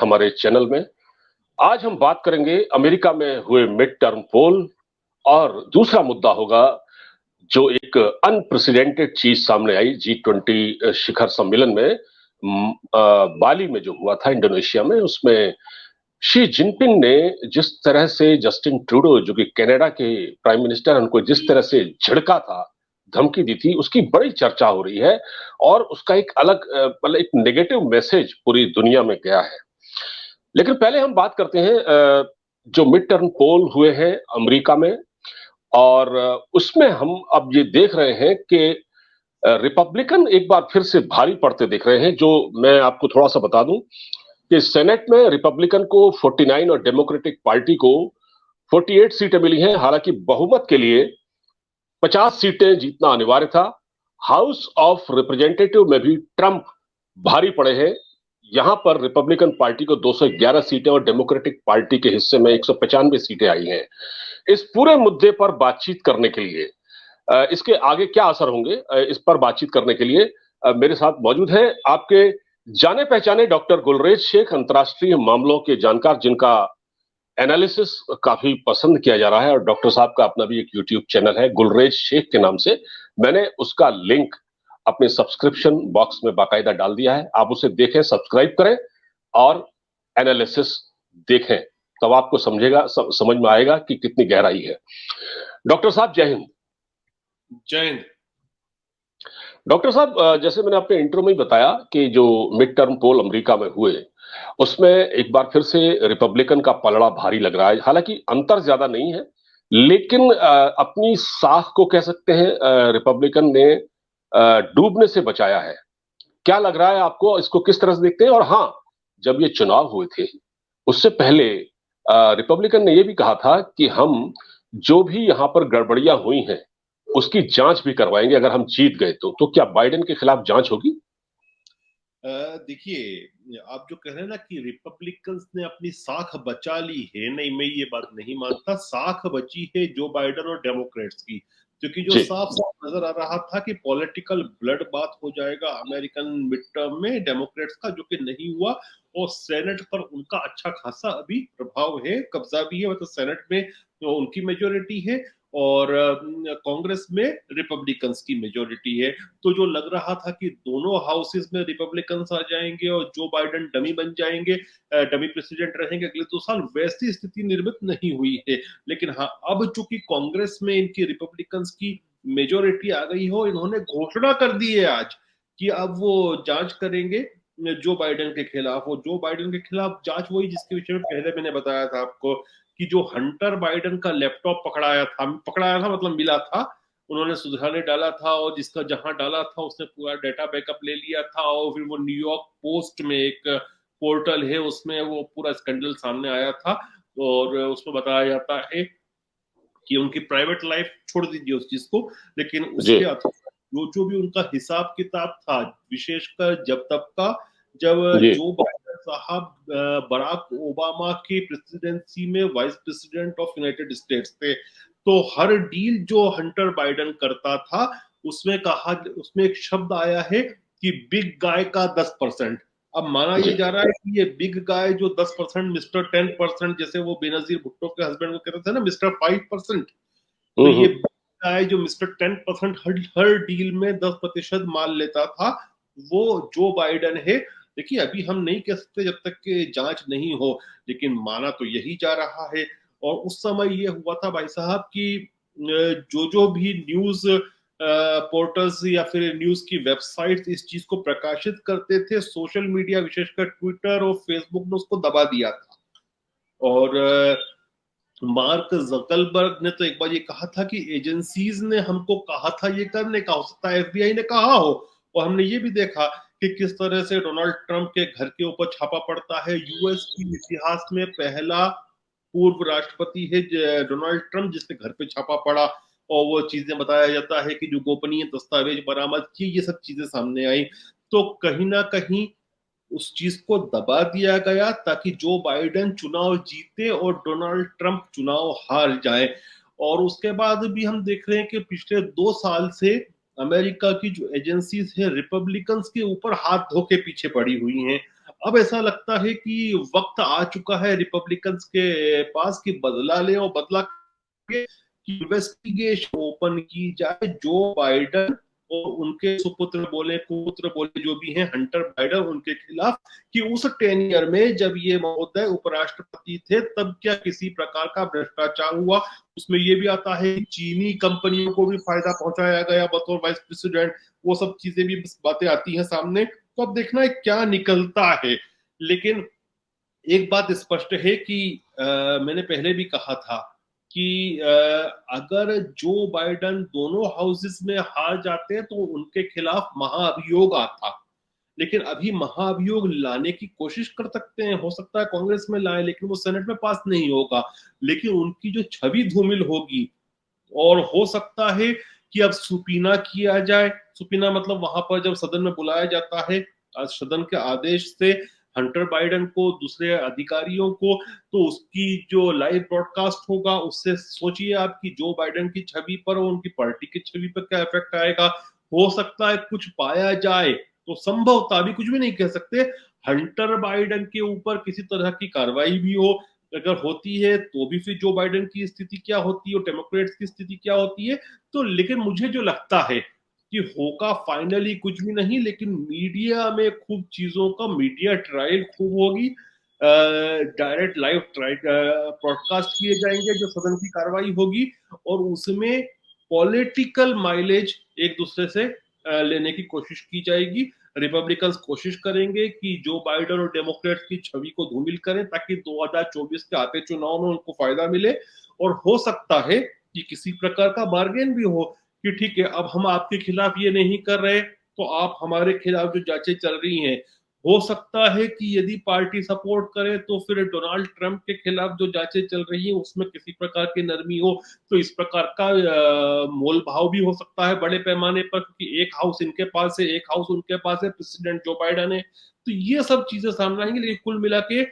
हमारे चैनल में। आज हम बात करेंगे अमेरिका में हुए मिड टर्म पोल और दूसरा मुद्दा होगा जो एक अनप्रेसिडेंटेड चीज सामने आई G20 शिखर सम्मेलन में बाली में जो हुआ था इंडोनेशिया में। उसमें शी जिनपिंग ने जिस तरह से जस्टिन ट्रूडो जो कि कनाडा के प्राइम मिनिस्टर उनको जिस तरह से झिड़का था, धमकी दी थी, उसकी बड़ी चर्चा हो रही है और उसका एक अलग मतलब एक नेगेटिव मैसेज पूरी दुनिया में गया है। लेकिन पहले हम बात करते हैं जो मिड टर्म पोल हुए हैं अमेरिका में और उसमें हम अब ये देख रहे हैं कि रिपब्लिकन एक बार फिर से भारी पड़ते दिख रहे हैं। जो मैं आपको थोड़ा सा बता दूं कि सेनेट में रिपब्लिकन को 49 और डेमोक्रेटिक पार्टी को 48 सीटें मिली हैं। हालांकि बहुमत के लिए 50 सीटें जीतना अनिवार्य था। हाउस ऑफ रिप्रेजेंटेटिव में भी ट्रंप भारी पड़े हैं। यहां पर रिपब्लिकन पार्टी को 211 सीटें और डेमोक्रेटिक पार्टी के हिस्से में 195 सीटें आई हैं। इस पूरे मुद्दे पर बातचीत करने के लिए इसके आगे क्या असर होंगे, इस पर बातचीत करने के लिए मेरे साथ मौजूद है आपके जाने पहचाने डॉक्टर गुलरेज शेख, अंतर्राष्ट्रीय मामलों के जानकार जिनका एनालिसिस काफी पसंद किया जा रहा है और डॉक्टर साहब का अपना भी एक यूट्यूब चैनल है गुलरेज शेख के नाम से। मैंने उसका लिंक अपने सब्सक्रिप्शन बॉक्स में बाकायदा डाल दिया है, आप उसे देखें, सब्सक्राइब करें और एनालिसिस देखें, तब आपको समझ में आएगा कि कितनी गहराई है। डॉक्टर साहब जय हिंद। जय हिंद। डॉक्टर साहब, जैसे मैंने अपने इंट्रो में ही बताया कि जो मिड टर्म पोल अमेरिका में हुए उसमें एक बार फिर से रिपब्लिकन का पलड़ा भारी लग रहा है। हालांकि अंतर ज्यादा नहीं है, लेकिन अपनी साख को कह सकते हैं रिपब्लिकन ने डूबने से बचाया है। क्या लग रहा है आपको, इसको किस तरह से देखते हैं? और हाँ, जब ये चुनाव हुए थे उससे पहले रिपब्लिकन ने यह भी कहा था कि हम जो भी यहां पर गड़बड़ियां हुई हैं उसकी जांच भी करवाएंगे अगर हम जीत गए तो क्या बाइडेन के खिलाफ जांच होगी? देखिए, आप जो कह रहे हैं ना कि रिपब्लिकन्स ने अपनी साख बचा ली है, नहीं, मैं ये बात नहीं मानता। साख बची है जो बाइडेन और डेमोक्रेट्स की, क्योंकि जो साफ साफ नजर आ रहा था कि पॉलिटिकल ब्लड बात हो जाएगा अमेरिकन मिड टर्म में डेमोक्रेट्स का, जो कि नहीं हुआ। और सेनेट पर उनका अच्छा खासा अभी प्रभाव है, कब्जा भी है, मतलब सेनेट में तो उनकी मेजोरिटी है और कांग्रेस में रिपब्लिकन्स की मेजोरिटी है। तो जो लग रहा था कि दोनों हाउसेस में रिपब्लिकन्स आ जाएंगे और जो बाइडेन डमी बन जाएंगे, डमी प्रेसिडेंट रहेंगे अगले 2 साल, वैसी स्थिति निर्मित नहीं हुई है। लेकिन हाँ, अब चूंकि कांग्रेस में इनकी रिपब्लिकन्स की मेजोरिटी आ गई हो, इन्होंने घोषणा कर दी है आज कि अब वो जांच करेंगे जो बाइडेन के खिलाफ। हो जो बाइडेन के खिलाफ जांच वही जिसके विषय में पहले मैंने बताया था आपको कि जो हंटर बाइडेन का लैपटॉप पकड़ाया था मतलब मिला था, उन्होंने सुधारने डाला था और जिसका जहां डाला था उसने पूरा डेटा बैकअप ले लिया था। और फिर वो न्यूयॉर्क पोस्ट में एक पोर्टल है, उसमें वो पूरा स्कैंडल सामने आया था और उसमें बताया जाता है कि उनकी प्राइवेट लाइफ छोड़ दीजिए उस चीज को, लेकिन उसके जो भी उनका हिसाब किताब था, विशेषकर जब तब का जब जो बाइडेन साहब बराक ओबामा की प्रेसिडेंसी में vice president of United states थे, तो हर डील जो हंटर बाइडेन करता था उसमें एक शब्द आया है कि बिग गाय का 10%। अब माना ये जा रहा है कि ये बिग गाय जो 10%, मिस्टर 10%, जैसे वो बेनजीर भुट्टो के हस्बैंड को कहते थे ना मिस्टर 5%, तो ये गाय जो मिस्टर 10% हर डील में 10% माल लेता था, वो जो बाइडेन है। देखिए, अभी हम नहीं कह सकते जब तक कि जांच नहीं हो, लेकिन माना तो यही जा रहा है। और उस समय ये हुआ था भाई साहब कि जो भी न्यूज पोर्टल्स या फिर न्यूज की वेबसाइट इस चीज को प्रकाशित करते थे, सोशल मीडिया विशेषकर ट्विटर और फेसबुक ने उसको दबा दिया था। और मार्क जकरबर्ग ने तो एक बार ये कहा था कि एजेंसीज ने हमको कहा था ये करने का, हो सकता है FBI ने कहा हो। और हमने ये भी देखा कि किस तरह से डोनाल्ड ट्रंप के घर के ऊपर छापा पड़ता है। यूएस की इतिहास में पहला पूर्व राष्ट्रपति है डोनाल्ड ट्रंप जिसके घर पे छापा पड़ा, और वो चीजें बताया जाता है कि जो गोपनीय दस्तावेज बरामद किए, ये सब चीजें सामने आई। तो कहीं ना कहीं उस चीज को दबा दिया गया ताकि जो बाइडेन चुनाव जीते और डोनाल्ड ट्रंप चुनाव हार जाए। और उसके बाद भी हम देख रहे हैं कि पिछले 2 साल से अमेरिका की जो एजेंसीज है रिपब्लिकन्स के ऊपर हाथ धो के पीछे पड़ी हुई हैं। अब ऐसा लगता है कि वक्त आ चुका है रिपब्लिकन्स के पास कि बदला ले, और बदला कि इन्वेस्टिगेशन ओपन की जाए जो बाइडन और उनके सुपुत्र बोले कुपुत्र बोले जो भी हैं हंटर बाइडन उनके खिलाफ, कि उस 10 ईयर में जब ये महोदय उपराष्ट्रपति थे तब क्या किसी प्रकार का भ्रष्टाचार हुआ। उसमें ये भी आता है कि चीनी कंपनियों को भी फायदा पहुंचाया गया बतौर वाइस प्रेसिडेंट, वो सब चीजें भी बातें आती हैं सामने। तो अब देखना है क्या निकलता है। लेकिन एक बात स्पष्ट है कि मैंने पहले भी कहा था कि अगर जो बाइडन दोनों हाउसेस में हार जाते हैं तो उनके खिलाफ महाअभियोग आता, लेकिन अभी महाअभियोग लाने की कोशिश कर सकते हैं, हो सकता है कांग्रेस में लाए लेकिन वो सेनेट में पास नहीं होगा, लेकिन उनकी जो छवि धूमिल होगी। और हो सकता है कि अब सुपीना किया जाए, सुपीना मतलब वहां पर जब सदन में बुलाया जाता है सदन के आदेश से हंटर बाइडन को दूसरे अधिकारियों को, तो उसकी जो लाइव ब्रॉडकास्ट होगा उससे सोचिए आप कि जो बाइडन की छवि पर और उनकी पार्टी की छवि पर क्या इफेक्ट आएगा। हो सकता है कुछ पाया जाए, तो संभवतः भी कुछ भी नहीं कह सकते, हंटर बाइडन के ऊपर किसी तरह की कार्रवाई भी हो, अगर होती है तो भी फिर जो बाइडन की स्थिति क्या होती है और डेमोक्रेट्स की स्थिति क्या होती है। तो लेकिन मुझे जो लगता है कि होगा फाइनली कुछ भी नहीं, लेकिन मीडिया में खूब चीजों का मीडिया ट्रायल खूब होगी, डायरेक्ट लाइव ब्रॉडकास्ट किए जाएंगे जो सदन की कार्रवाई होगी, और उसमें पॉलिटिकल माइलेज एक दूसरे से लेने की कोशिश की जाएगी। रिपब्लिकन्स कोशिश करेंगे कि जो बाइडन और डेमोक्रेट्स की छवि को धूमिल करें ताकि 2024 के आते चुनाव में उनको फायदा मिले, और हो सकता है कि किसी प्रकार का बार्गेन भी हो कि ठीक है अब हम आपके खिलाफ ये नहीं कर रहे तो आप हमारे खिलाफ जो जांचें चल रही हैं, हो सकता है कि यदि पार्टी सपोर्ट करे तो फिर डोनाल्ड ट्रंप के खिलाफ जो जांचें चल रही हैं उसमें किसी प्रकार की नरमी हो, तो इस प्रकार का मोल भाव भी हो सकता है बड़े पैमाने पर, क्योंकि एक हाउस इनके पास है एक हाउस उनके पास है, प्रेसिडेंट जो बाइडन है। तो ये सब चीजें सामने आएंगी, लेकिन कुल मिला के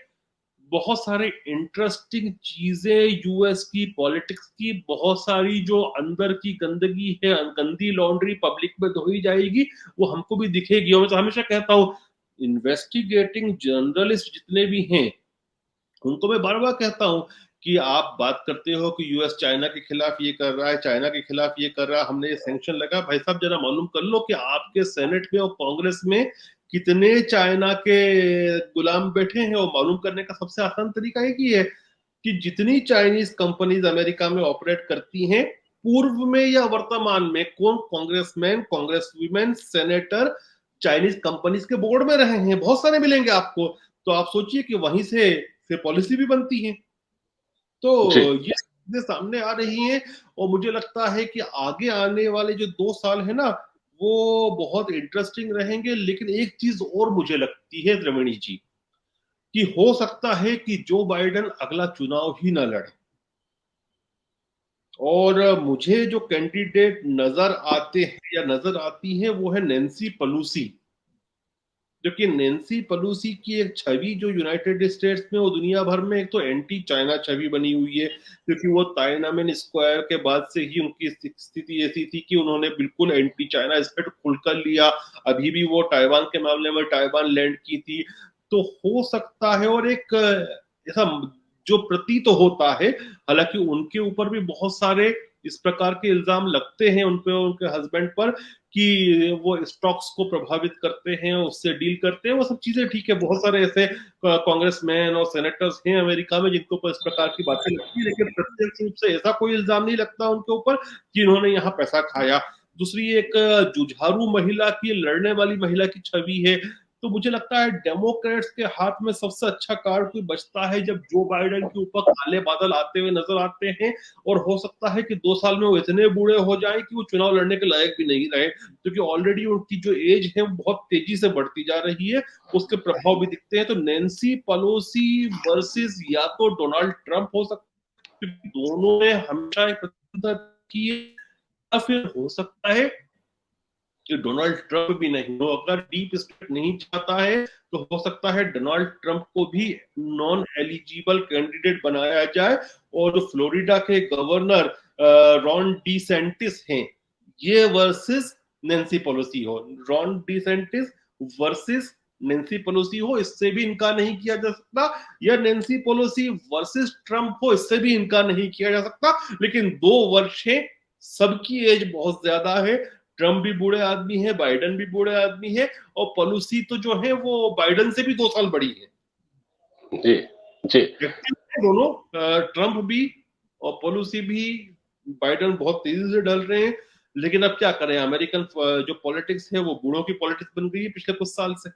बहुत सारे इंटरेस्टिंग चीजें यूएस की पॉलिटिक्स की, बहुत सारी जो अंदर की गंदगी है, गंदी लॉन्ड्री पब्लिक में धोई जाएगी, वो हमको भी दिखेगी। और मैं तो हमेशा कहता हूँ इन्वेस्टिगेटिंग जर्नलिस्ट जितने भी हैं उनको मैं बार बार कहता हूं कि आप बात करते हो कि यूएस चाइना के खिलाफ ये कर रहा है, चाइना के खिलाफ ये कर रहा है, हमने ये सैंक्शन लगा, भाई साहब जरा मालूम कर लो कि आपके सेनेट में और कांग्रेस में कितने चाइना के गुलाम बैठे हैं। और मालूम करने का सबसे आसान तरीका एक ही है कि जितनी चाइनीज कंपनीज अमेरिका में ऑपरेट करती हैं, पूर्व में या वर्तमान में कौन congressman Congress women senator Chinese companies के बोर्ड में रहे हैं, बहुत सारे मिलेंगे आपको। तो आप सोचिए कि वहीं से फिर पॉलिसी भी बनती है। तो ये चीजें सामने आ रही हैं, और मुझे लगता है कि आगे आने वाले जो 2 साल है ना वो बहुत इंटरेस्टिंग रहेंगे। लेकिन एक चीज और मुझे लगती है द्रविणी जी, कि हो सकता है कि जो बाइडन अगला चुनाव ही ना लड़े, और मुझे जो कैंडिडेट नजर आते हैं या नजर आती है वो है नैन्सी पेलोसी। क्योंकि नैन्सी पेलोसी की एक छवि जो यूनाइटेड स्टेट्स में और दुनिया भर में एक तो एंटी चाइना छवि बनी हुई है, क्योंकि वो टाइनामेन स्क्वायर के बाद से ही उनकी स्थिति ऐसी थी कि उन्होंने बिल्कुल एंटी चाइना स्टेट खुलकर लिया, अभी भी वो ताइवान के मामले में ताइवान लैंड की थी। तो हो सकता है, और एक ऐसा जो प्रतीत तो होता है, हालांकि उनके ऊपर भी बहुत सारे इस प्रकार के इल्जाम लगते हैं उन पे और उनके हस्बैंड पर कि वो स्टॉक्स को प्रभावित करते हैं, उससे डील करते हैं, वो सब चीजें ठीक है। बहुत सारे ऐसे कांग्रेसमैन और सेनेटर्स हैं अमेरिका में जिनके ऊपर इस प्रकार की बातें लगती है, लेकिन प्रत्यक्ष रूप से ऐसा कोई इल्जाम नहीं लगता उनके ऊपर कि इन्होंने यहाँ पैसा खाया। दूसरी एक जुझारू महिला की, लड़ने वाली महिला की छवि है। तो मुझे लगता है डेमोक्रेट्स के हाथ में सबसे अच्छा कार्ड कोई बचता है जब जो बाइडन के ऊपर काले बादल आते हुए नजर आते हैं, और हो सकता है कि 2 साल में वो इतने बूढ़े हो जाएं कि वो चुनाव लड़ने के लायक भी नहीं रहे, क्योंकि ऑलरेडी उनकी जो एज है वो बहुत तेजी से बढ़ती जा रही है, उसके प्रभाव भी दिखते हैं। तो नैन्सी पेलोसी वर्सेस या तो डोनाल्ड ट्रंप हो सकता है, क्योंकि दोनों ने हमेशा प्रतिद्वंद्विता की है, या फिर हो सकता है कि डोनाल्ड ट्रंप भी नहीं हो, अगर डीप स्टेट नहीं चाहता है तो हो सकता है डोनाल्ड ट्रंप को भी नॉन एलिजिबल कैंडिडेट बनाया जाए, और जो फ्लोरिडा के गवर्नर रॉन डी सेंटिस हैं ये वर्सेस नैन्सी पेलोसी हो, Ron DeSantis versus Nancy Pelosi हो, इससे भी इनकार नहीं किया जा सकता, या नेंसी पेलोसी वर्सेस ट्रंप हो, इससे भी इनकार नहीं किया जा सकता। लेकिन 2 वर्ष है, सबकी एज बहुत ज्यादा है, ट्रंप भी बूढ़े आदमी है, बाइडेन भी बूढ़े आदमी है, और पेलोसी तो जो है वो बाइडेन से भी 2 साल बड़ी है। जी जी। दोनों, ट्रंप भी और पेलोसी भी, बाइडेन बहुत तेजी से ढल रहे हैं। लेकिन अब क्या करें, अमेरिकन जो पॉलिटिक्स है वो बूढ़ों की पॉलिटिक्स बन गई है पिछले कुछ साल से।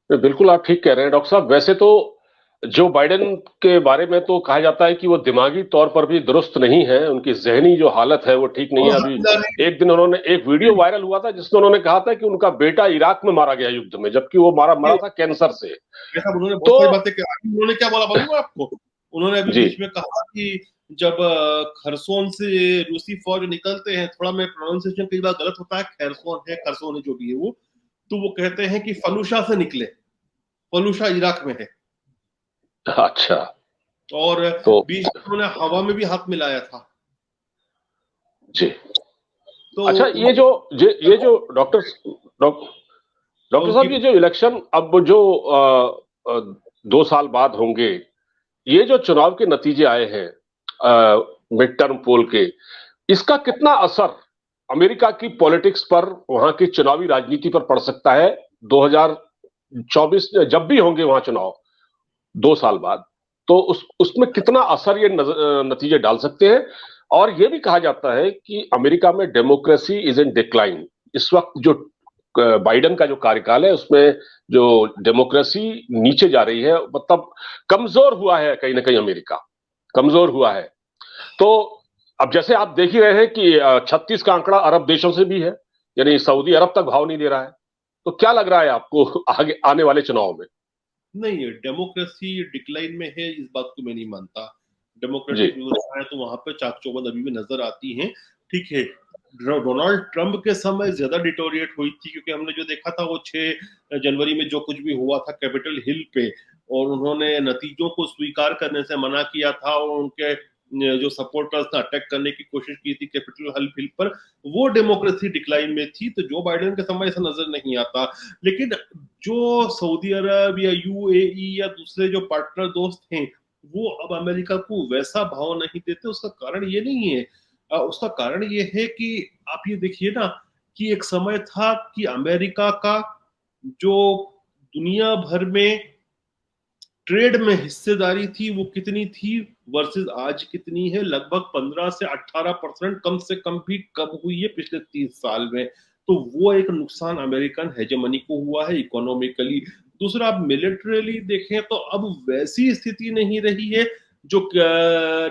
बिल्कुल आप ठीक कह रहे हैं डॉक्टर साहब। वैसे तो जो बाइडेन के बारे में तो कहा जाता है कि वो दिमागी तौर पर भी दुरुस्त नहीं है, उनकी जहनी जो हालत है वो ठीक नहीं है। अभी एक दिन उन्होंने एक वीडियो वायरल हुआ था जिसमें उन्होंने कहा था कि उनका बेटा इराक में मारा गया युद्ध में, जबकि वो मरा था कैंसर से। उन्होंने बहुत तो सारी बातें कही। उन्होंने क्या बोला मालूम है आपको? उन्होंने अभी जी बीच में कहा कि जब खरसोन से रूसी फौज निकलते हैं, थोड़ा मैं प्रोनाउंसिएशन कई बार गलत होता है, खैरसोन है खरसोन है जो भी है वो, तो वो कहते हैं कि फलूशा से निकले, फलूशा इराक में है। अच्छा। और तो बीच में उन्होंने हवा में भी हाथ मिलाया था। जी। तो अच्छा, ये जो डॉक्टर उनकी साहब, ये जो इलेक्शन अब जो 2 साल बाद होंगे, ये जो चुनाव के नतीजे आए हैं मिड टर्म पोल के, इसका कितना असर अमेरिका की पॉलिटिक्स पर, वहां की चुनावी राजनीति पर पड़ सकता है 2024 जब भी होंगे वहां चुनाव 2 साल बाद? तो उसमें कितना असर ये नतीजे डाल सकते हैं? और ये भी कहा जाता है कि अमेरिका में डेमोक्रेसी इज इन डिक्लाइन। इस वक्त जो बाइडेन का जो कार्यकाल है उसमें जो डेमोक्रेसी नीचे जा रही है, मतलब कमजोर हुआ है, कहीं ना कहीं अमेरिका कमजोर हुआ है। तो अब जैसे आप देख ही रहे हैं कि 36 का आंकड़ा अरब देशों से भी है, यानी सऊदी अरब तक भाव नहीं दे रहा है। तो क्या लग रहा है आपको आगे आने वाले चुनाव में? नहीं, डेमोक्रेसी डिक्लाइन में है इस बात को मैं नहीं मानता। जी डेमोक्रेटिक व्यवस्थाएं तो वहां पे चाक चौबंद अभी भी नजर आती हैं। ठीक है, डोनाल्ड ट्रंप के समय ज्यादा डिटोरिएट हुई थी, क्योंकि हमने जो देखा था वो 6 जनवरी में जो कुछ भी हुआ था कैपिटल हिल पे, और उन्होंने नतीजों को स्वीकार करने से मना किया था, और उनके जो सपोर्टर्स ने अटैक करने की कोशिश की थी कैपिटल हिल पर, वो डेमोक्रेसी डिक्लाइन में थी। तो जो बाइडेन के समय ऐसा नजर नहीं आता। लेकिन जो सऊदी अरब या यूएई या दूसरे जो पार्टनर दोस्त हैं, वो अब अमेरिका को वैसा भाव नहीं देते। उसका कारण ये नहीं है, उसका कारण ये है कि आप ये देखिए ना, कि एक समय था कि अमेरिका का जो दुनिया भर में ट्रेड में हिस्सेदारी थी वो कितनी थी वर्सेस आज कितनी है, लगभग 15 से 18% कम से कम भी कम हुई है पिछले 30 साल में। तो वो एक नुकसान अमेरिकन हेजेमनी को हुआ है इकोनॉमिकली। दूसरा, आप मिलिट्रीली देखें तो अब वैसी स्थिति नहीं रही है जो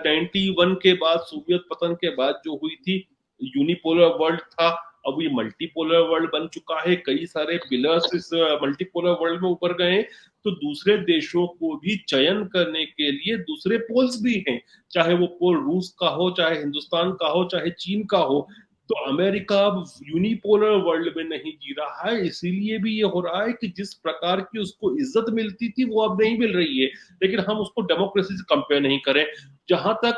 91 के बाद, सोवियत पतन के बाद जो हुई थी। यूनिपोलर वर्ल्ड था, अब ये मल्टीपोलर वर्ल्ड बन चुका है। कई सारे पिलर्स इस मल्टीपोलर वर्ल्ड में उभर गए। तो दूसरे देशों को भी चयन करने के लिए दूसरे पोल्स भी हैं, चाहे वो पोल रूस का हो, चाहे हिंदुस्तान का हो, चाहे चीन का हो। तो अमेरिका अब यूनिपोलर वर्ल्ड में नहीं जी रहा है। इसीलिए भी ये हो रहा है कि जिस प्रकार की उसको इज्जत मिलती थी वो अब नहीं मिल रही है। लेकिन हम उसको डेमोक्रेसी से कंपेयर नहीं करें। जहां तक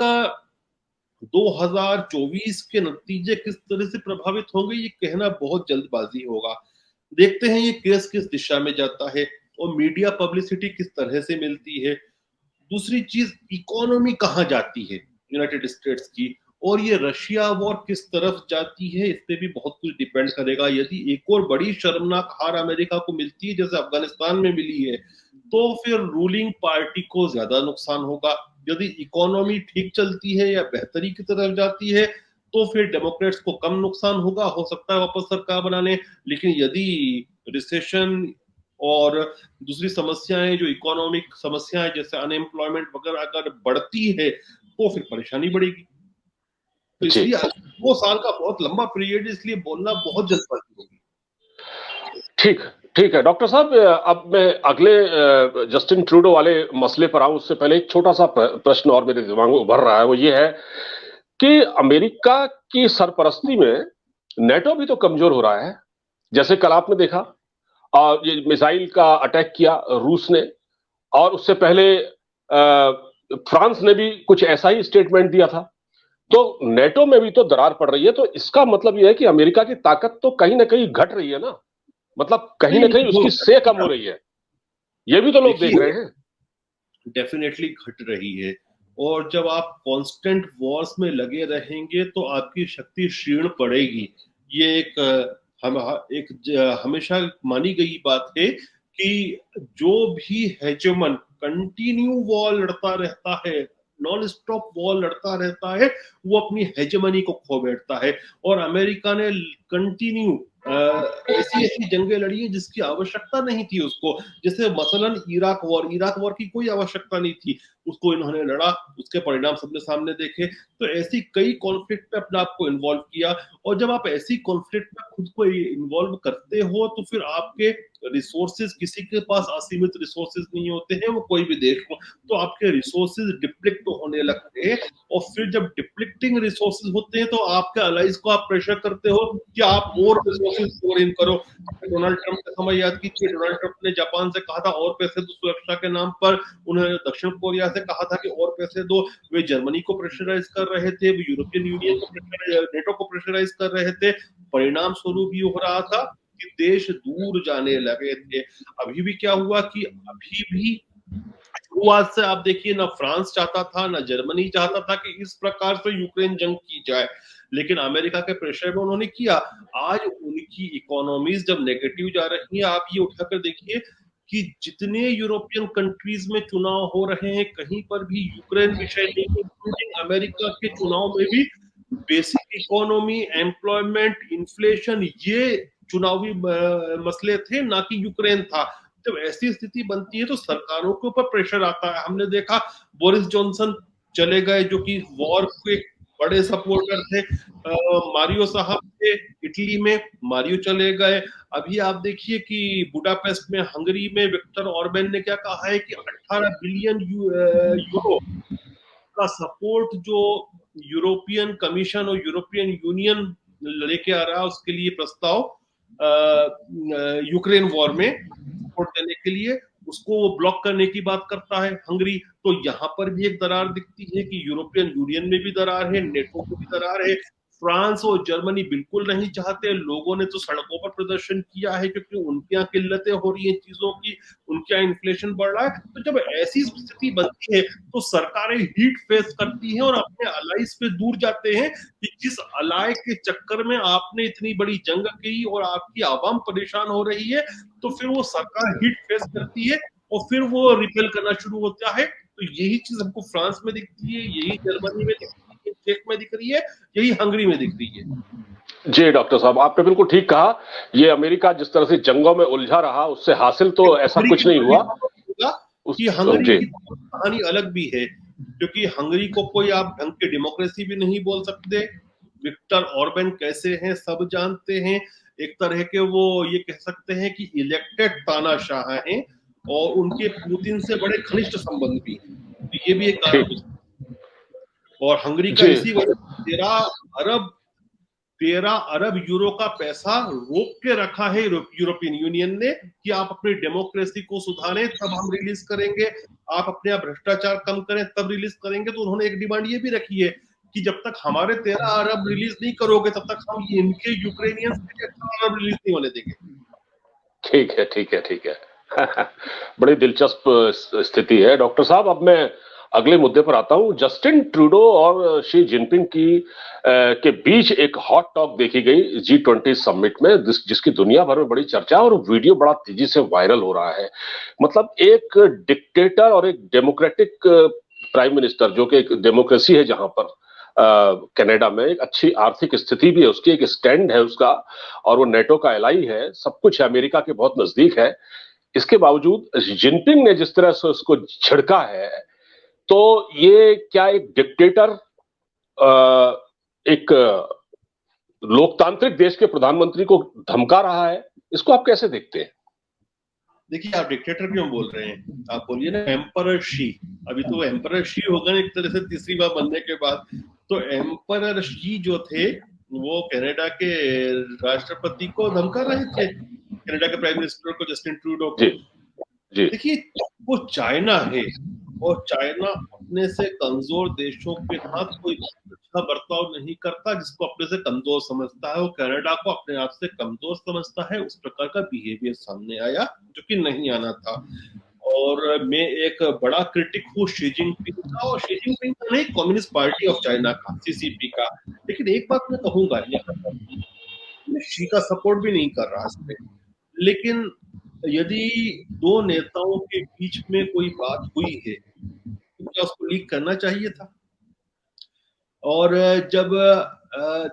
2024 के नतीजे किस तरह से प्रभावित होंगे ये कहना बहुत जल्दबाजी होगा। देखते हैं ये केस किस दिशा में जाता है, और मीडिया पब्लिसिटी किस तरह से मिलती है। दूसरी चीज, इकोनॉमी कहाँ जाती है यूनाइटेड स्टेट्स की, और ये रशिया वॉर किस तरफ जाती है, इस पे भी बहुत कुछ डिपेंड करेगा। यदि एक और बड़ी शर्मनाक हार अमेरिका को मिलती है जैसे अफगानिस्तान में मिली है, तो फिर रूलिंग पार्टी को ज्यादा नुकसान होगा। यदि इकोनॉमी ठीक चलती है या बेहतरी की तरफ जाती है, तो फिर डेमोक्रेट्स को कम नुकसान होगा, हो सकता है वापस सरकार बनाने। लेकिन यदि रिसेशन और दूसरी समस्याएं, जो इकोनॉमिक समस्याएं जैसे अनएम्प्लॉयमेंट वगैरह अगर बढ़ती है, तो फिर परेशानी बढ़ेगी। तो जी। इसलिए 2 साल का बहुत लंबा पीरियड, इसलिए बोलना बहुत जल्दबाजी होगी। ठीक ठीक है डॉक्टर साहब, अब मैं अगले जस्टिन ट्रूडो वाले मसले पर आऊं उससे पहले एक छोटा सा प्रश्न और मेरे दिमाग में उभर रहा है। वो ये है कि अमेरिका की सरपरस्ती में नेटो भी तो कमजोर हो रहा है। जैसे कल आपने देखा, ये मिसाइल का अटैक किया रूस ने, और उससे पहले फ्रांस ने भी कुछ ऐसा ही स्टेटमेंट दिया था। तो नेटो में भी तो दरार पड़ रही है। तो इसका मतलब यह है कि अमेरिका की ताकत तो कहीं ना कहीं घट रही है ना? मतलब कहीं ना कहीं उसकी से कम हो रही है, ये भी तो लोग देख रहे हैं। डेफिनेटली घट रही है, और जब आप कांस्टेंट वॉर्स में लगे रहेंगे तो आपकी शक्ति क्षीण पड़ेगी। ये हमेशा मानी गई बात है कि जो भी हेजेमन कंटिन्यू वॉर लड़ता रहता है, नॉन स्टॉप वॉर लड़ता रहता है, वो अपनी हेजेमनी को खो बैठता है। और अमेरिका ने कंटिन्यू ऐसी ऐसी जंगें लड़ी हैं जिसकी आवश्यकता नहीं थी उसको, जैसे मसलन इराक वॉर की कोई आवश्यकता नहीं थी, उसको इन्होंने लड़ा, उसके परिणाम सबने सामने देखे। तो ऐसी कई कॉन्फ्लिक्ट में अपने आप को इन्वॉल्व किया, और जब आप ऐसी कॉन्फ्लिक्ट में खुद को इन्वॉल्व करते हो तो फिर आपके रिसोर्सेज, किसी के पास असीमित रिसोर्सेज नहीं होते हैं, वो कोई भी देश को, तो आपके रिसोर्सेज डिप्लिक्ट होने लगते हैं। और फिर जब डिप्लिक्टिंग रिसोर्सेज होते हैं तो आपके अलाइज को आप प्रेशर करते हो कि आप और रिसोर्सेज पोर इन करो। डोनाल्ड ट्रंप का समय याद कीजिए, डोनाल्ड ट्रंप ने जापान से कहा था और पैसे दो सुरक्षा के नाम पर, उन्होंने दक्षिण कोरिया से कहा था कि और पैसे दो, वे जर्मनी को प्रेशराइज कर रहे थे, वे यूरोपियन यूनियन को नेटो को प्रेशराइज कर रहे थे। परिणाम स्वरूप ये हो रहा था कि देश दूर जाने लगे थे। अभी भी क्या हुआ कि अभी भी शुरुआत से आप देखिए, ना फ्रांस चाहता था ना जर्मनी चाहता था कि इस प्रकार से यूक्रेन जंग की जाए, लेकिन अमेरिका के प्रेशर में उन्होंने किया। आज उनकी इकोनॉमीज जब नेगेटिव जा रही है, आप ये उठाकर देखिए कि जितने यूरोपियन कंट्रीज में चुनाव हो रहे हैं, कहीं पर भी यूक्रेन विषय नहीं है। इंक्लूडिंग अमेरिका के चुनाव में भी बेसिक इकोनॉमी, एम्प्लॉयमेंट, इन्फ्लेशन, ये चुनावी मसले थे, ना कि यूक्रेन था। जब ऐसी स्थिति बनती है तो सरकारों के ऊपर प्रेशर आता है। हमने देखा बोरिस जॉनसन चले गए, जो कि वॉर के बड़े सपोर्टर थे। मारियो साहब थे इटली में, मारियो चले गए। अभी आप देखिए कि बुडापेस्ट में, हंगरी में, विक्टर ऑर्बेन ने क्या कहा है कि 18 बिलियन यूरो का सपोर्ट जो यूरोपियन कमीशन और यूरोपियन यूनियन लेके आ रहा है, उसके लिए प्रस्ताव यूक्रेन वॉर में सपोर्ट देने के लिए, उसको वो ब्लॉक करने की बात करता है हंगरी। तो यहाँ पर भी एक दरार दिखती है कि यूरोपियन यूनियन में भी दरार है, नेटो में भी दरार है। फ्रांस और जर्मनी बिल्कुल नहीं चाहते, लोगों ने तो सड़कों पर प्रदर्शन किया है क्योंकि उनके यहाँ किल्लतें हो रही हैं चीजों की, उनके यहाँ इन्फ्लेशन बढ़ रहा है। तो जब ऐसी स्थिति बनती है तो सरकारें हीट फेस करती हैं और अपने अलाइज पे दूर जाते हैं कि जिस अलाय के चक्कर में आपने इतनी बड़ी जंग की और आपकी आवाम परेशान हो रही है, तो फिर वो सरकार हीट फेस करती है और फिर वो रिपेल करना शुरू होता है। तो यही चीज हमको फ्रांस में दिखती है, यही जर्मनी में दिखती है, चेक में दिख रही है, यही हंगरी में दिख रही है। जी डॉक्टर साहब, आपने बिल्कुल ठीक कहा। ये अमेरिका जिस तरह से जंगों में उलझा रहा, उससे हासिल तो ऐसा कुछ नहीं हुआ। कि हंगरी की कहानी अलग भी है, क्योंकि हंगरी को कोई आप ढंग की डेमोक्रेसी भी नहीं बोल सकते। विक्टर ऑर्बेन कैसे हैं सब जानते हैं, एक तरह के वो ये कह सकते हैं कि इलेक्टेड तानाशाह हैं, और उनके पुतिन से बड़े घनिष्ठ संबंध भी हैं, तो ये भी एक कारण। और हंगरी का इसी वजह 13 अरब यूरो का पैसा रोक के रखा है यूरोपियन यूनियन ने कि आप अपनी डेमोक्रेसी को सुधारें तब हम रिलीज करेंगे, आप अपने भ्रष्टाचार कम करें तब रिलीज करेंगे। तो उन्होंने एक डिमांड ये भी रखी है कि जब तक हमारे 13 अरब रिलीज नहीं करोगे तब तक हम इनके यूक्रेनियंस के 18 अरब रिलीज नहीं होने देंगे। ठीक है, ठीक है, ठीक है। बड़ी दिलचस्प स्थिति है डॉक्टर साहब। अब मैं अगले मुद्दे पर आता हूं। जस्टिन ट्रूडो और शी जिनपिंग के बीच एक हॉट टॉक देखी गई G20 समिट में, जिसकी दुनिया भर में बड़ी चर्चा और वीडियो बड़ा तेजी से वायरल हो रहा है। मतलब एक डिक्टेटर और एक डेमोक्रेटिक प्राइम मिनिस्टर, जो कि एक डेमोक्रेसी है जहां पर कनाडा में एक अच्छी आर्थिक स्थिति भी है उसकी, एक स्टैंड है उसका, और वो नेटो का एलाई है, सब कुछ है, अमेरिका के बहुत नजदीक है। इसके बावजूद जिनपिंग ने जिस तरह से उसको छिड़का है, तो ये क्या एक डिक्टेटर एक लोकतांत्रिक देश के प्रधानमंत्री को धमका रहा है? इसको आप कैसे देखते हैं? देखिए, आप डिक्टेटर क्यों बोल रहे हैं, आप बोलिए ना एम्परर शी। अभी तो एम्परर शी होगा एक तरह से तीसरी बार बनने के बाद। तो एम्परर शी जो थे वो कनाडा के राष्ट्रपति को धमका रहे थे, कनाडा के प्राइम मिनिस्टर को, जस्टिन ट्रूडो को। देखिए, वो चाइना है और चाइना अपने से कमजोर देशों के साथ कोई ऐसा बर्ताव नहीं करता। जिसको अपने से कमजोर समझता है वो कनाडा को अपने आप से कमजोर समझता है। उस प्रकार का बिहेवियर सामने आया जो कि नहीं आना था। और मैं एक बड़ा क्रिटिक हूँ शी जिनपिंग का, और शी जिनपिंग का नहीं, कम्युनिस्ट पार्टी ऑफ चाइना का, सीसीपी का। लेकिन एक बात मैं कहूंगा, यहाँ पर मैं शी का सपोर्ट भी नहीं कर रहा इस पे, लेकिन यदि दो नेताओं के बीच में कोई बात हुई है तो क्या उसको लीक करना चाहिए था? और जब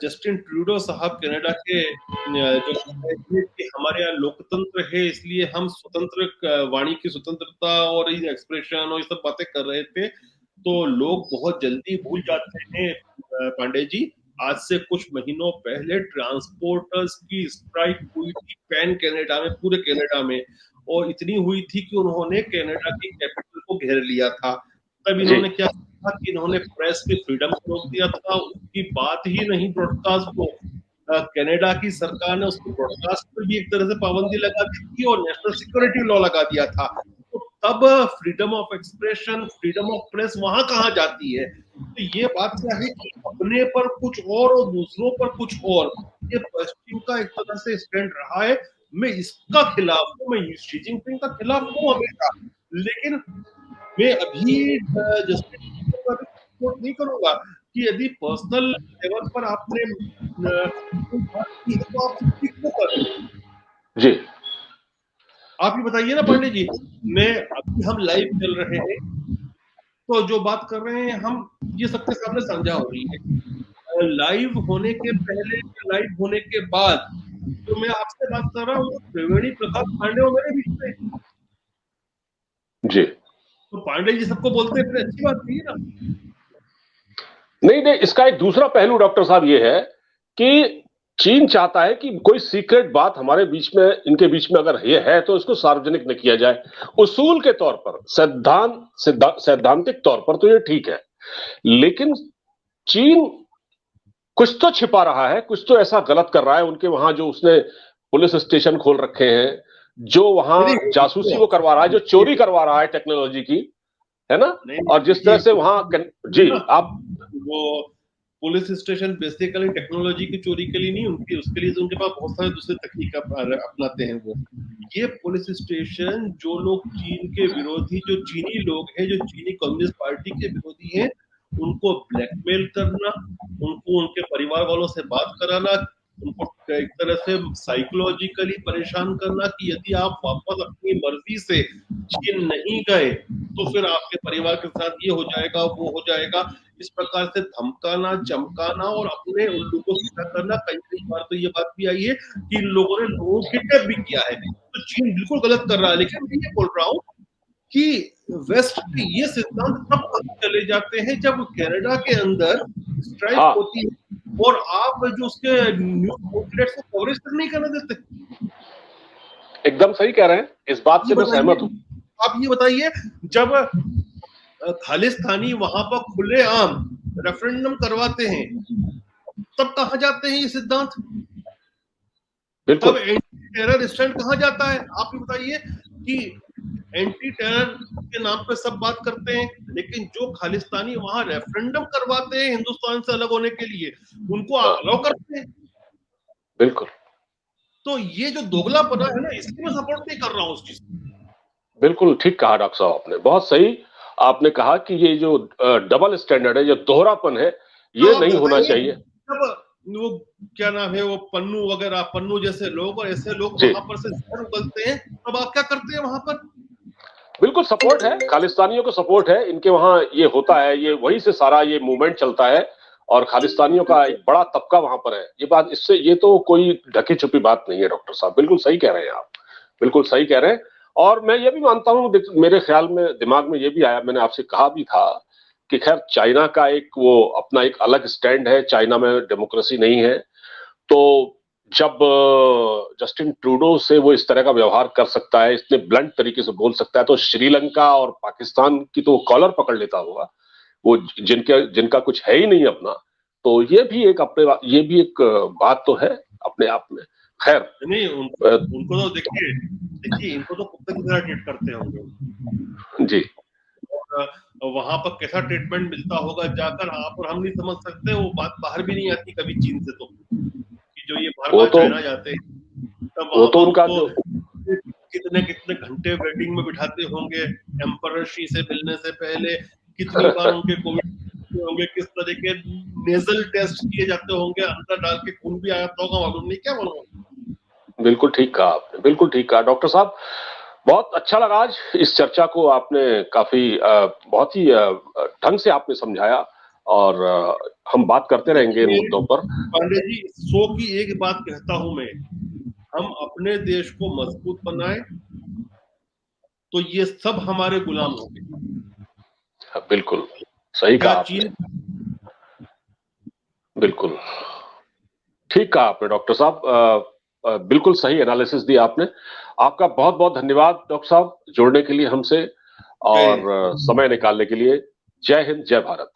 जस्टिन ट्रूडो साहब कनाडा के जो थे कि हमारे यहाँ लोकतंत्र है इसलिए हम स्वतंत्र वाणी की स्वतंत्रता और एक्सप्रेशन और ये सब बातें कर रहे थे, तो लोग बहुत जल्दी भूल जाते हैं पांडे जी। आज से कुछ महीनों पहले ट्रांसपोर्टर्स की स्ट्राइक हुई थी पैन कनाडा में, पूरे कनाडा में, और इतनी हुई थी कि उन्होंने कनाडा की कैपिटल को घेर लिया था। तब इन्होंने क्या था कि इन्होंने प्रेस की फ्रीडम को रोक दिया था, उसकी बात ही नहीं ब्रॉडकास्ट को। कनाडा की सरकार ने उसको ब्रॉडकास्ट पर भी एक तरह से पाबंदी लगा दी थी और नेशनल सिक्योरिटी लॉ लगा दिया था। तो तब freedom of expression, freedom of press वहां कहाँ जाती है? तो ये बात क्या है कि अपने पर कुछ और दूसरों पर कुछ और, ये पश्चिम का एक तरह से स्टैंड रहा है। मैं इसका खिलाफ हूँ, मैं शी जिनपिंग का खिलाफ हूँ हमेशा, लेकिन मैं अभी जस्टिस का भी सपोर्ट नहीं करूंगा कि यदि पर्सनल लेवल पर आपने बात की है तो आप ठीक क्यों कर रहे हैं? जी आप ही बताइए ना पांडे जी। मैं अभी हम लाइव चल रहे हैं तो जो बात कर रहे हैं हम, ये सबके सामने साझा हो रही है। लाइव होने के पहले, लाइव होने के बाद तो मैं आपसे बात कर रहा हूँ, त्रिवेणी प्रताप पांडे और मेरे बीच में। जी तो पांडे जी सबको बोलते हैं, फिर अच्छी बात नहीं है ना? नहीं नहीं, इसका एक दूसरा पहलू डॉक्टर साहब ये है कि चीन चाहता है कि कोई सीक्रेट बात हमारे बीच में, इनके बीच में अगर ये है तो इसको सार्वजनिक न किया जाए। उसूल के तौर पर, सैद्धांतिक तौर पर तो ये ठीक है, लेकिन चीन कुछ तो छिपा रहा है, कुछ तो ऐसा गलत कर रहा है। उनके वहां जो उसने पुलिस स्टेशन खोल रखे हैं, जो वहां जासूसी वो करवा रहा है, जो चोरी करवा रहा है टेक्नोलॉजी की, है ना? और जिस तरह से वहां, जी आप, वो पुलिस स्टेशन बेसिकली टेक्नोलॉजी की चोरी के लिए नहीं, उनकी उसके लिए तो उनके पास बहुत सारे दूसरे तकनीक अपनाते हैं वो। ये पुलिस स्टेशन जो लोग चीन के विरोधी, जो चीनी लोग हैं, जो चीनी कम्युनिस्ट पार्टी के विरोधी हैं, उनको ब्लैकमेल करना, उनको उनके परिवार वालों से बात कराना, उनको एक तरह से साइकोलॉजिकली परेशान करना कि यदि आप वापस अपनी मर्जी से चीन नहीं गए तो फिर आपके परिवार के साथ ये हो जाएगा, वो हो जाएगा। इस प्रकार से धमकाना, चमकाना और अपने उल्लू को सीधा करना। कई बार तो ये बात भी आई है कि इन लोगों ने लोगों को किडनैप भी किया है। तो चीन बिल्कुल गलत कर रहा है, लेकिन मैं ये बोल रहा हूँ कि वेस्ट के ये सिद्धांत तब चले जाते हैं जब कनाडा के अंदर स्ट्राइक होती है और आप जो उसके न्यूज आउटलेट्स को कवरेज तक नहीं करने देते। एकदम सही कह रहे हैं, इस बात से मैं सहमत हूं। आप ये बताइए, जब खालिस्तानी वहां पर खुलेआम रेफरेंडम करवाते हैं तब कहां जाते हैं ये सिद्धांत? तब एंटी टेरर स्टैंड कहां जाता है? आप ये बताइए कि एंटी टेरर के नाम पे सब बात करते हैं, लेकिन जो खालिस्तानी वहां रेफरेंडम करवाते हैं हिंदुस्तान से अलग होने के लिए, उनको अलाउ करते हैं। बिल्कुल, तो ये जो दोगलापना है ना, इसलिए मैं सपोर्ट नहीं कर रहा हूं उस चीज। बिल्कुल ठीक कहा डॉक्टर साहब, आपने बहुत सही आपने कहा कि ये जो डबल स्टैंडर्ड है, जो दोहरापन है, ये नहीं होना चाहिए। वो क्या नाम है, वो पन्नू वगैरह, पन्नू जैसे लोग और ऐसे लोग वहां पर से जहर उगलते हैं, तब आप क्या करते हैं वहां पर? बिल्कुल सपोर्ट है, खालिस्तानियों को सपोर्ट है, इनके वहां ये होता है, ये वहीं से सारा ये मूवमेंट चलता है और खालिस्तानियों का एक बड़ा तबका वहां पर है। ये बात, इससे ये तो कोई ढकी छुपी बात नहीं है डॉक्टर साहब, बिल्कुल सही कह रहे हैं आप, बिल्कुल सही कह रहे हैं। और मैं ये भी मानता हूं, मेरे ख्याल में, दिमाग में ये भी आया, मैंने आपसे कहा भी था कि खैर चाइना का एक वो अपना एक अलग स्टैंड है, चाइना में डेमोक्रेसी नहीं है। तो जब जस्टिन ट्रूडो से वो इस तरह का व्यवहार कर सकता है, इतने ब्लंट तरीके से बोल सकता है, तो श्रीलंका और पाकिस्तान की तो कॉलर पकड़ लेता होगा वो, जिनका कुछ है ही नहीं अपना। तो ये भी एक बात तो है अपने आप में। खैर नहीं, उनको तो देखिए इनको तो कुत्ते की तरह ट्रीट करते होंगे जी। वहां पर कैसा ट्रीटमेंट मिलता होगा, जाकर आप और हम नहीं समझ सकते। वो बात बाहर भी नहीं आती कभी चीन से, तो कि जो ये बार वो बार तो चाइना जाते हैं, तब वो वहां तो पर उनका उनको जो कितने कितने घंटे वेटिंग में बिठाते होंगे, एम्परर शी से मिलने से पहले कितनी बार उनके कोविड होंगे, किस तरह के नेजल टेस्ट किए जाते होंगे, अंदर डाल के खून भी आता होगा, मालूम नहीं, क्या मालूम। बिल्कुल ठीक कहा आपने, बिल्कुल ठीक कहा डॉक्टर साहब। बहुत अच्छा लगा आज इस चर्चा को आपने काफी बहुत ही ढंग से आपने समझाया, और हम बात करते रहेंगे इन मुद्दों पर। पांडे जी, सो की एक बात कहता हूं मैं, हम अपने देश को मजबूत बनाएं तो ये सब हमारे गुलाम होंगे। बिल्कुल सही कहा क्या आपने, चीन, बिल्कुल ठीक कहा आपने डॉक्टर साहब। बिल्कुल सही एनालिसिस दिया आपने। आपका बहुत बहुत धन्यवाद डॉक्टर साहब, जुड़ने के लिए हमसे और समय निकालने के लिए। जय हिंद, जय भारत।